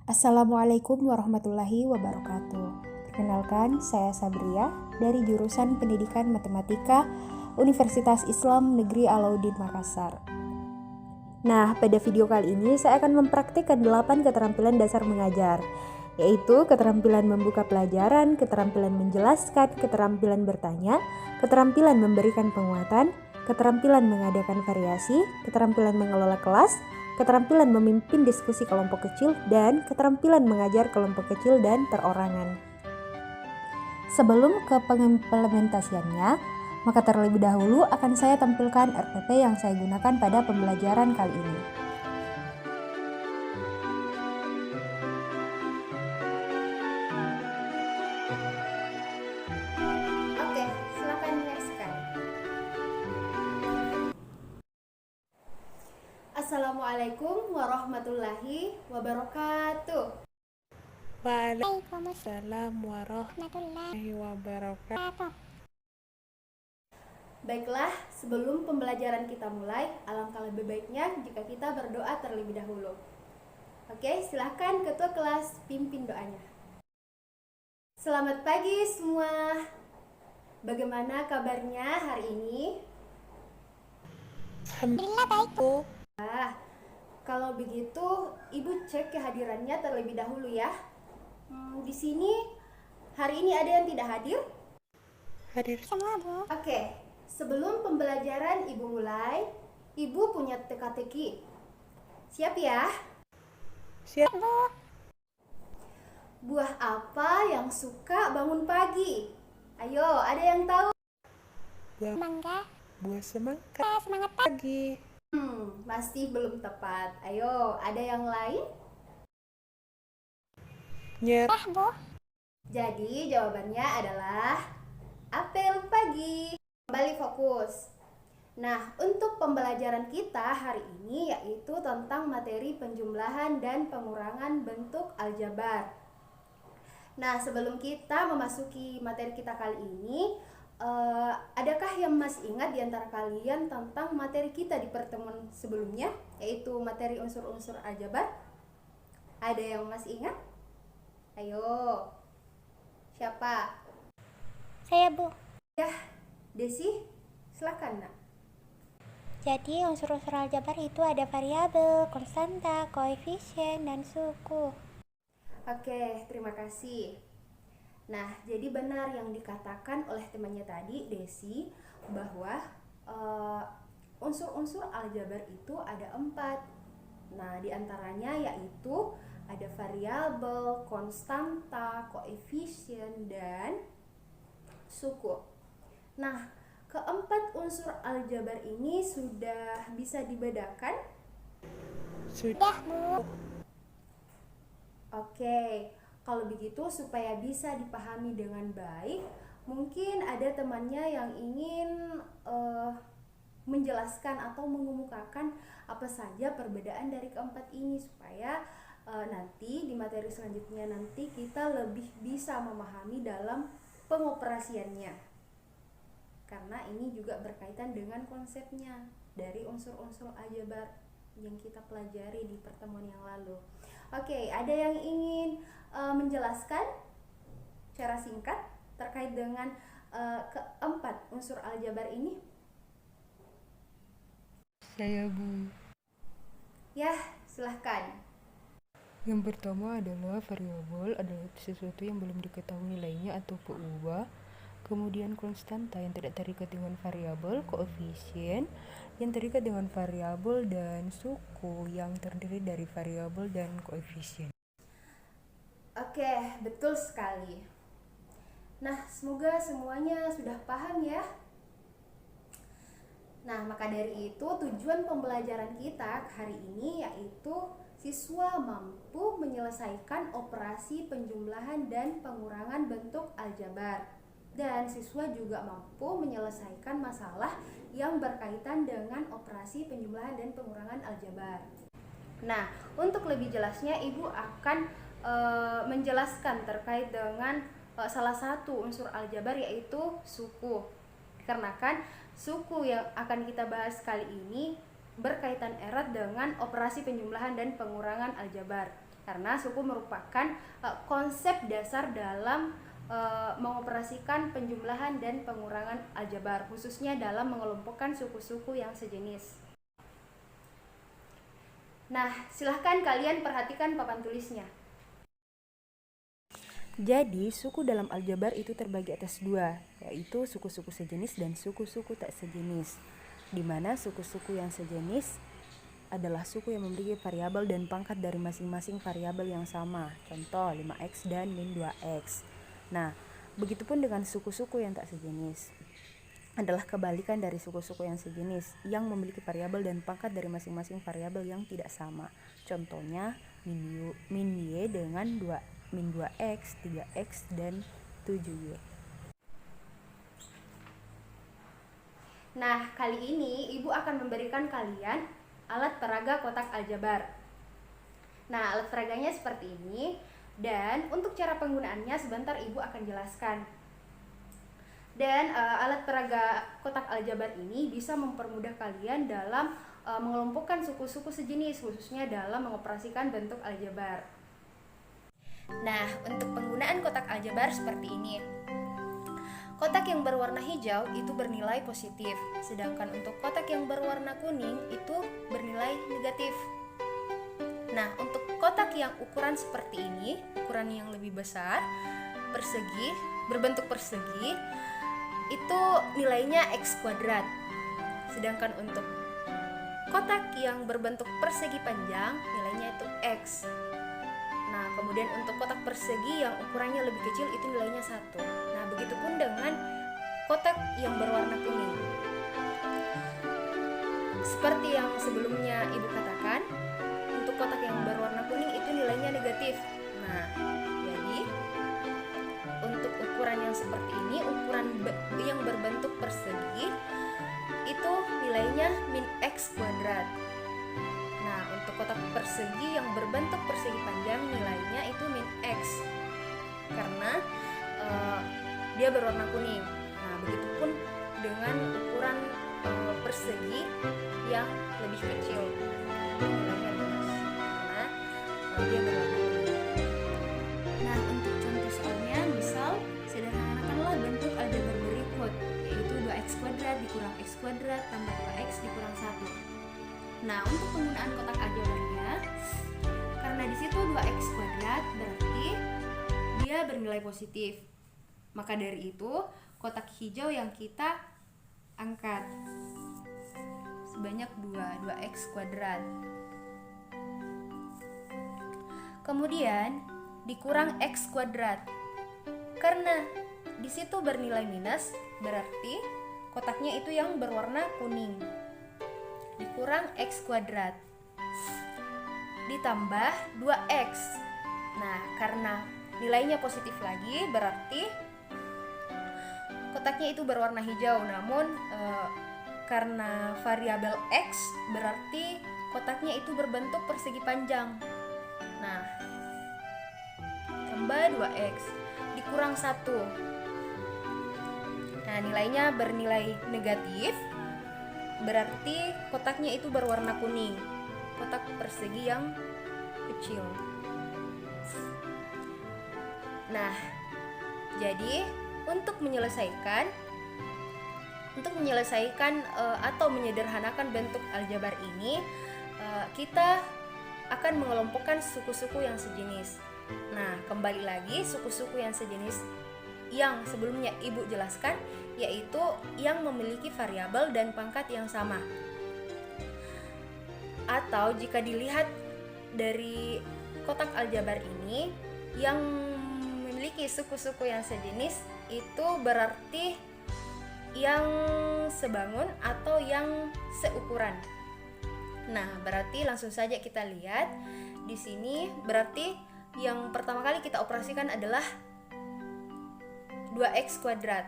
Assalamualaikum warahmatullahi wabarakatuh. Perkenalkan, saya Sabria dari jurusan Pendidikan Matematika Universitas Islam Negeri Alauddin Makassar. Nah, pada video kali ini saya akan mempraktikkan 8 keterampilan dasar mengajar, yaitu keterampilan membuka pelajaran, keterampilan menjelaskan, keterampilan bertanya, keterampilan memberikan penguatan, keterampilan mengadakan variasi, keterampilan mengelola kelas, keterampilan memimpin diskusi kelompok kecil, dan keterampilan mengajar kelompok kecil dan perorangan. Sebelum ke pengimplementasiannya, maka terlebih dahulu akan saya tampilkan RPP yang saya gunakan pada pembelajaran kali ini. Oke, silakan menyaksikan. Assalamualaikum warahmatullahi wabarakatuh. Waalaikumsalam warahmatullahi wabarakatuh. Baiklah, sebelum pembelajaran kita mulai, alangkah lebih baiknya jika kita berdoa terlebih dahulu. Oke, silahkan ketua kelas pimpin doanya. Selamat pagi semua. Bagaimana kabarnya hari ini? Alhamdulillah baik, Bu. Kalau begitu, Ibu cek kehadirannya terlebih dahulu ya. Di sini hari ini ada yang tidak hadir? Hadir semua, Bu. Oke, sebelum pembelajaran Ibu mulai, Ibu punya teka-teki. Siap ya? Siap, Bu. Buah apa yang suka bangun pagi? Ayo, ada yang tahu? Buah mangga. Buah semangka. Semangat pagi. Masih belum tepat. Ayo, ada yang lain? Nyerah, Bu. Jadi jawabannya adalah apel pagi. Kembali fokus. Nah, untuk pembelajaran kita hari ini yaitu tentang materi penjumlahan dan pengurangan bentuk aljabar. Nah, sebelum kita memasuki materi kita kali ini, adakah yang masih ingat di antara kalian tentang materi kita di pertemuan sebelumnya, yaitu materi unsur-unsur aljabar? Ada yang masih ingat? Ayo, siapa? Saya, Bu. Ya, Desi, silakan nak. Jadi unsur-unsur aljabar itu ada variabel, konstanta, koefisien, dan suku. Oke, terima kasih. Nah, jadi benar yang dikatakan oleh temannya tadi, Desi, bahwa unsur-unsur aljabar itu ada 4. Nah, diantaranya yaitu ada variabel, konstanta, koefisien, dan suku. Nah, keempat unsur aljabar ini sudah bisa dibedakan? Sudah, Bu. Oke, kalau begitu supaya bisa dipahami dengan baik, mungkin ada temannya yang ingin menjelaskan atau mengemukakan apa saja perbedaan dari keempat ini supaya nanti di materi selanjutnya nanti kita lebih bisa memahami dalam pengoperasiannya. Karena ini juga berkaitan dengan konsepnya dari unsur-unsur aljabar yang kita pelajari di pertemuan yang lalu. Oke, ada yang ingin menjelaskan secara singkat terkait dengan keempat unsur aljabar ini? Saya, Bu. Ya, silahkan. Yang pertama adalah variabel adalah sesuatu yang belum diketahui nilainya atau berubah. Kemudian konstanta yang tidak terikat dengan variabel, koefisien yang terikat dengan variabel, dan suku yang terdiri dari variabel dan koefisien. Oke, betul sekali. Nah, semoga semuanya sudah paham ya. Nah, maka dari itu tujuan pembelajaran kita hari ini yaitu siswa mampu menyelesaikan operasi penjumlahan dan pengurangan bentuk aljabar. Dan siswa juga mampu menyelesaikan masalah yang berkaitan dengan operasi penjumlahan dan pengurangan aljabar. Nah, untuk lebih jelasnya Ibu akan menjelaskan terkait dengan salah satu unsur aljabar yaitu suku. Dikarenakan suku yang akan kita bahas kali ini berkaitan erat dengan operasi penjumlahan dan pengurangan aljabar. karena suku merupakan konsep dasar dalam mengoperasikan penjumlahan dan pengurangan aljabar, khususnya dalam mengelompokkan suku-suku yang sejenis. Nah, silahkan kalian perhatikan papan tulisnya. Jadi, suku dalam aljabar itu terbagi atas dua, yaitu suku-suku sejenis dan suku-suku tak sejenis. Di mana suku-suku yang sejenis adalah suku yang memiliki variabel dan pangkat dari masing-masing variabel yang sama. Contoh 5x dan min 2x. Nah, begitupun dengan suku-suku yang tak sejenis. Adalah kebalikan dari suku-suku yang sejenis yang memiliki variabel dan pangkat dari masing-masing variabel yang tidak sama. Contohnya min y dengan min 2x, 3x, dan 7y. Nah, kali ini Ibu akan memberikan kalian alat peraga kotak aljabar. Nah, alat peraganya seperti ini, dan untuk cara penggunaannya sebentar Ibu akan jelaskan. Dan alat peraga kotak aljabar ini bisa mempermudah kalian dalam mengelompokkan suku-suku sejenis, khususnya dalam mengoperasikan bentuk aljabar. Nah, untuk penggunaan kotak aljabar seperti ini. Kotak yang berwarna hijau itu bernilai positif, sedangkan untuk kotak yang berwarna kuning itu bernilai negatif. Nah, untuk kotak yang ukuran seperti ini, ukuran yang lebih besar, berbentuk persegi, itu nilainya x kuadrat. Sedangkan untuk kotak yang berbentuk persegi panjang, nilainya itu x. Nah, kemudian untuk kotak persegi yang ukurannya lebih kecil itu nilainya 1. Nah, begitupun dengan kotak yang berwarna kuning. Seperti yang sebelumnya Ibu katakan, untuk kotak yang berwarna kuning itu nilainya negatif. Nah, jadi untuk ukuran yang seperti ini, ukuran yang berbentuk persegi, itu nilainya min x kuadrat. Nah, untuk kotak persegi yang berbentuk persegi panjang nilainya itu min x, karena dia berwarna kuning. Nah, begitupun dengan ukuran persegi yang lebih kecil, nilainya minus, karena dia berwarna kuning. Nah, untuk contoh soalnya, misal sederhanakanlah bentuk aljabar berikut, yaitu 2x kuadrat dikurang x kuadrat tambah 2x dikurang 1. Nah, untuk penggunaan kotak aljabarnya, karena di situ 2x kuadrat berarti dia bernilai positif. Maka dari itu, kotak hijau yang kita angkat sebanyak 2x kuadrat. Kemudian dikurang x kuadrat. Karena di situ bernilai minus, berarti kotaknya itu yang berwarna kuning. Dikurang x kuadrat ditambah 2x. Nah, karena nilainya positif lagi, berarti kotaknya itu berwarna hijau. Namun karena variabel x, berarti kotaknya itu berbentuk persegi panjang. Nah, tambah 2x dikurang 1. Nah, nilainya bernilai negatif, berarti kotaknya itu berwarna kuning, kotak persegi yang kecil. Nah, jadi untuk menyelesaikan atau menyederhanakan bentuk aljabar ini, kita akan mengelompokkan suku-suku yang sejenis. Nah, kembali lagi, suku-suku yang sejenis yang sebelumnya Ibu jelaskan, yaitu yang memiliki variabel dan pangkat yang sama. Atau jika dilihat dari kotak aljabar ini, yang memiliki suku-suku yang sejenis itu berarti yang sebangun atau yang seukuran. Nah, berarti langsung saja kita lihat di sini, berarti yang pertama kali kita operasikan adalah 2x kuadrat.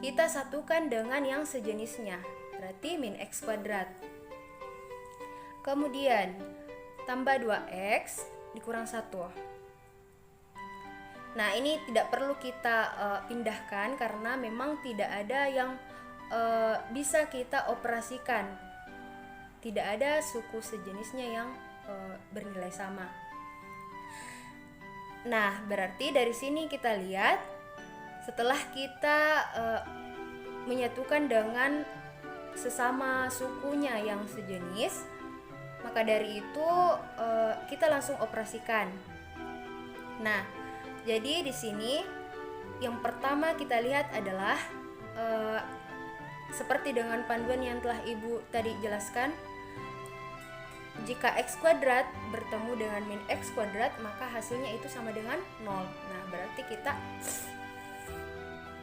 Kita satukan dengan yang sejenisnya, berarti min x kuadrat. Kemudian tambah 2x dikurang 1. Nah, ini tidak perlu kita pindahkan karena memang tidak ada yang bisa kita operasikan. Tidak ada suku sejenisnya yang bernilai sama. Nah, berarti dari sini kita lihat setelah kita menyatukan dengan sesama sukunya yang sejenis, maka dari itu kita langsung operasikan. Nah, jadi di sini yang pertama kita lihat adalah seperti dengan panduan yang telah Ibu tadi jelaskan, jika X kuadrat bertemu dengan min X kuadrat, maka hasilnya itu sama dengan 0. Nah, berarti kita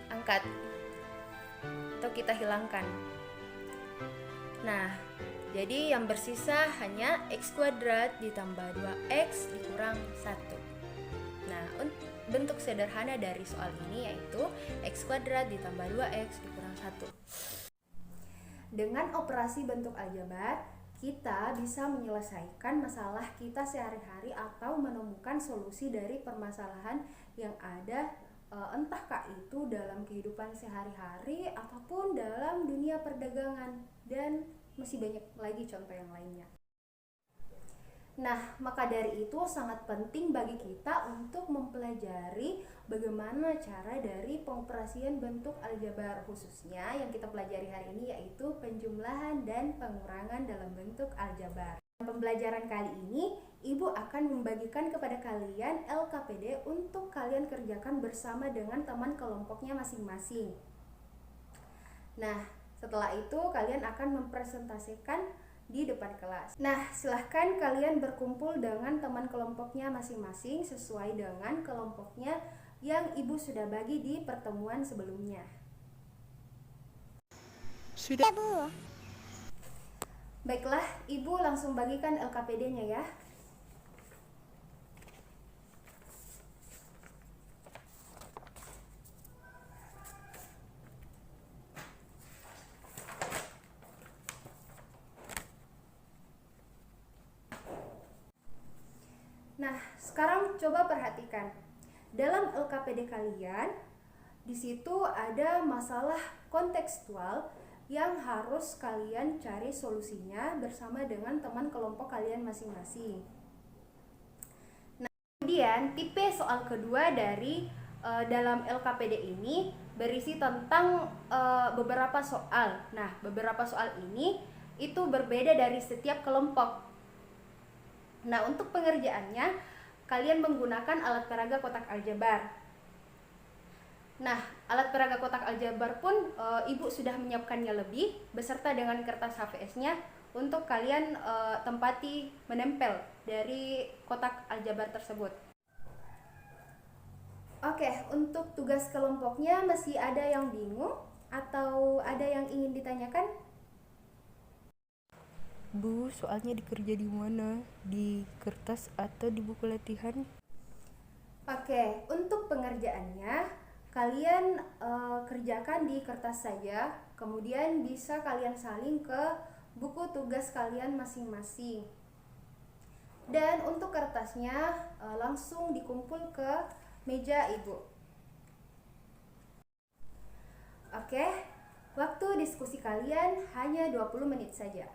angkat atau kita hilangkan. Nah, jadi yang bersisa hanya X kuadrat ditambah 2X dikurang 1. Nah, bentuk sederhana dari soal ini yaitu X kuadrat ditambah 2X dikurang 1. Dengan operasi bentuk aljabar, kita bisa menyelesaikan masalah kita sehari-hari atau menemukan solusi dari permasalahan yang ada, entahkah itu dalam kehidupan sehari-hari ataupun dalam dunia perdagangan, dan masih banyak lagi contoh yang lainnya. Nah, maka dari itu sangat penting bagi kita untuk mempelajari bagaimana cara dari pengoperasian bentuk aljabar, khususnya yang kita pelajari hari ini yaitu penjumlahan dan pengurangan dalam bentuk aljabar. Pembelajaran kali ini, Ibu akan membagikan kepada kalian LKPD untuk kalian kerjakan bersama dengan teman kelompoknya masing-masing. Nah, setelah itu kalian akan mempresentasikan di depan kelas. Nah, silahkan kalian berkumpul dengan teman kelompoknya masing-masing sesuai dengan kelompoknya yang Ibu sudah bagi di pertemuan sebelumnya. Sudah, Bu. Baiklah, Ibu langsung bagikan LKPD-nya ya. Nah, sekarang coba perhatikan. Dalam LKPD kalian, di situ ada masalah kontekstual yang harus kalian cari solusinya bersama dengan teman kelompok kalian masing-masing. Nah, kemudian tipe soal kedua dari dalam LKPD ini berisi tentang beberapa soal. Nah, beberapa soal ini itu berbeda dari setiap kelompok. Nah, untuk pengerjaannya, kalian menggunakan alat peraga kotak aljabar. Nah, alat peraga kotak aljabar pun Ibu sudah menyiapkannya lebih, beserta dengan kertas HVS-nya untuk kalian tempati menempel dari kotak aljabar tersebut. Oke, untuk tugas kelompoknya masih ada yang bingung atau ada yang ingin ditanyakan? Bu, soalnya dikerja di mana? Di kertas atau di buku latihan? Oke, untuk pengerjaannya kalian kerjakan di kertas saja, kemudian bisa kalian salin ke buku tugas kalian masing-masing. Dan untuk kertasnya langsung dikumpul ke meja Ibu. Oke, waktu diskusi kalian hanya 20 menit saja.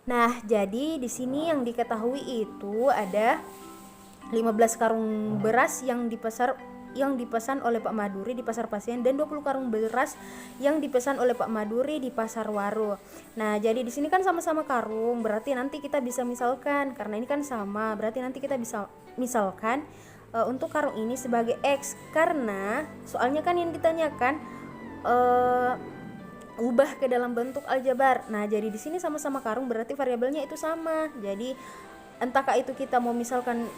Nah, jadi di sini yang diketahui itu ada 15 karung beras yang dipesan oleh Pak Maduri di Pasar Pasien, dan 20 karung beras yang dipesan oleh Pak Maduri di Pasar Waru. Nah, jadi di sini kan sama-sama karung, berarti nanti kita bisa misalkan, karena ini kan sama, berarti nanti kita bisa misalkan untuk karung ini sebagai X, karena soalnya kan yang ditanyakan ubah ke dalam bentuk aljabar. Nah, jadi di sini sama-sama karung berarti variabelnya itu sama. Jadi entahkah itu kita mau misalkan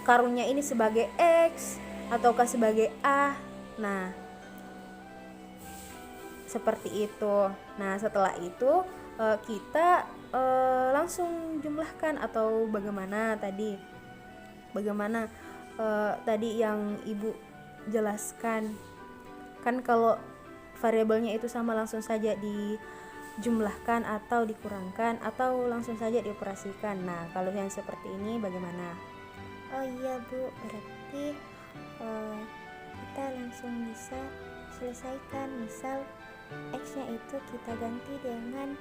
karungnya ini sebagai X ataukah sebagai A. Nah, seperti itu. Nah, setelah itu kita langsung jumlahkan atau bagaimana tadi yang Ibu jelaskan. Kan kalau variabelnya itu sama langsung saja dijumlahkan atau dikurangkan atau langsung saja dioperasikan. Nah, kalau yang seperti ini bagaimana? Oh iya Bu, berarti kita langsung bisa selesaikan. Misal X-nya itu kita ganti dengan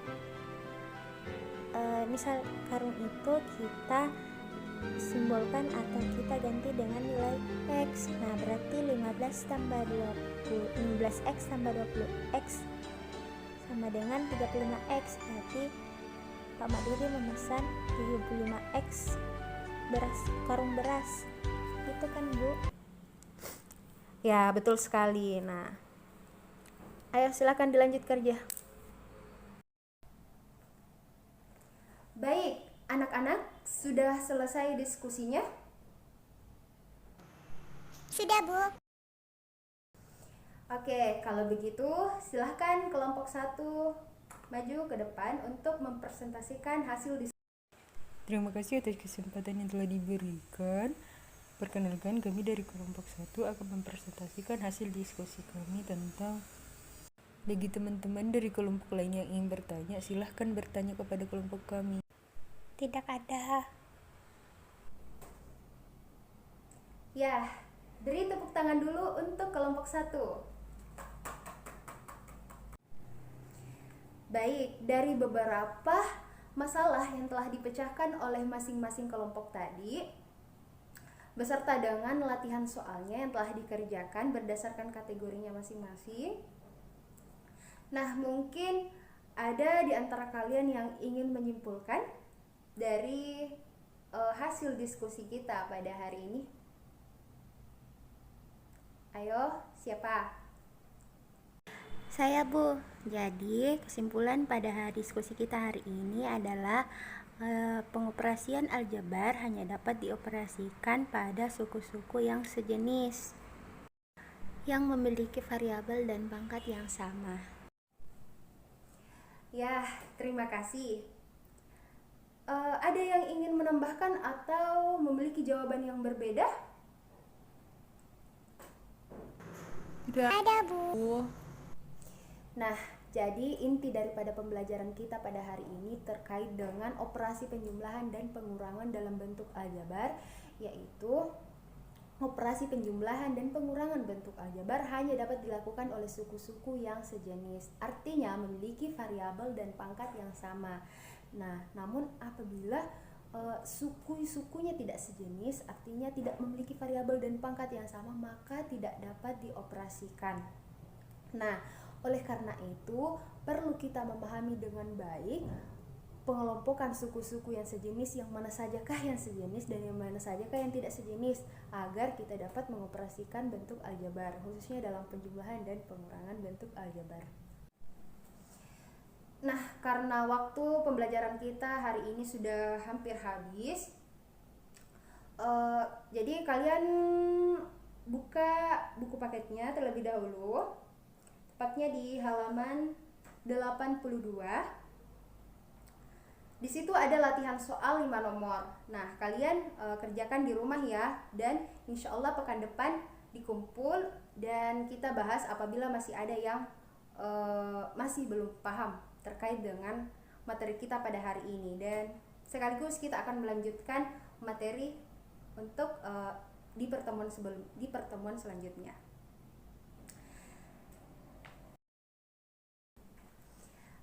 misal karung itu kita simbolkan atau kita ganti dengan nilai X. Nah, berarti 15 tambah 20, 15X tambah 20X sama dengan 35X. Berarti Pak Maduri memesan 75X karung beras. Itu kan, Bu? Ya, betul sekali. Nah, ayo silakan dilanjut kerja. Baik, anak-anak, sudah selesai diskusinya? Sudah, Bu. Oke, kalau begitu silahkan kelompok 1 maju ke depan untuk mempresentasikan hasil diskusi. Terima kasih atas kesempatan yang telah diberikan. Perkenalkan, kami dari kelompok 1 akan mempresentasikan hasil diskusi kami tentang. Bagi teman-teman dari kelompok lain yang ingin bertanya, silahkan bertanya kepada kelompok kami. Tidak ada. Ya, beri tepuk tangan dulu untuk kelompok 1. Baik, dari beberapa masalah yang telah dipecahkan oleh masing-masing kelompok tadi, beserta dengan latihan soalnya yang telah dikerjakan berdasarkan kategorinya masing-masing. Nah, mungkin ada di antara kalian yang ingin menyimpulkan dari hasil diskusi kita pada hari ini. Ayo, siapa? Saya, Bu. Jadi, kesimpulan pada diskusi kita hari ini adalah pengoperasian aljabar hanya dapat dioperasikan pada suku-suku yang sejenis, yang memiliki variabel dan pangkat yang sama. Ya, terima kasih. Ada yang ingin menambahkan atau memiliki jawaban yang berbeda? Ada, Bu. Nah, jadi inti daripada pembelajaran kita pada hari ini terkait dengan operasi penjumlahan dan pengurangan dalam bentuk aljabar, yaitu operasi penjumlahan dan pengurangan bentuk aljabar hanya dapat dilakukan oleh suku-suku yang sejenis, artinya memiliki variabel dan pangkat yang sama. Nah, namun apabila suku-sukunya tidak sejenis, artinya tidak memiliki variabel dan pangkat yang sama, maka tidak dapat dioperasikan. Nah, oleh karena itu perlu kita memahami dengan baik pengelompokan suku-suku yang sejenis, yang mana sajakah yang sejenis dan yang mana sajakah yang tidak sejenis, agar kita dapat mengoperasikan bentuk aljabar, khususnya dalam penjumlahan dan pengurangan bentuk aljabar. Nah, karena waktu pembelajaran kita hari ini sudah hampir habis, jadi kalian buka buku paketnya terlebih dahulu, tepatnya di halaman 82. Di situ ada latihan soal 5 nomor. Nah, kalian kerjakan di rumah ya, dan insya Allah pekan depan dikumpul dan kita bahas apabila masih ada yang masih belum paham terkait dengan materi kita pada hari ini, dan sekaligus kita akan melanjutkan materi untuk di pertemuan selanjutnya.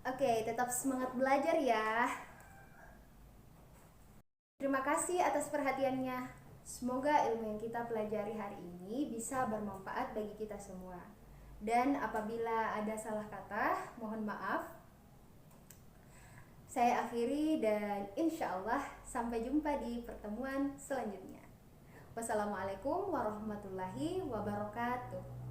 Oke, tetap semangat belajar ya. Terima kasih atas perhatiannya. Semoga ilmu yang kita pelajari hari ini bisa bermanfaat bagi kita semua. Dan apabila ada salah kata, mohon maaf. Saya akhiri dan insya Allah sampai jumpa di pertemuan selanjutnya. Wassalamualaikum warahmatullahi wabarakatuh.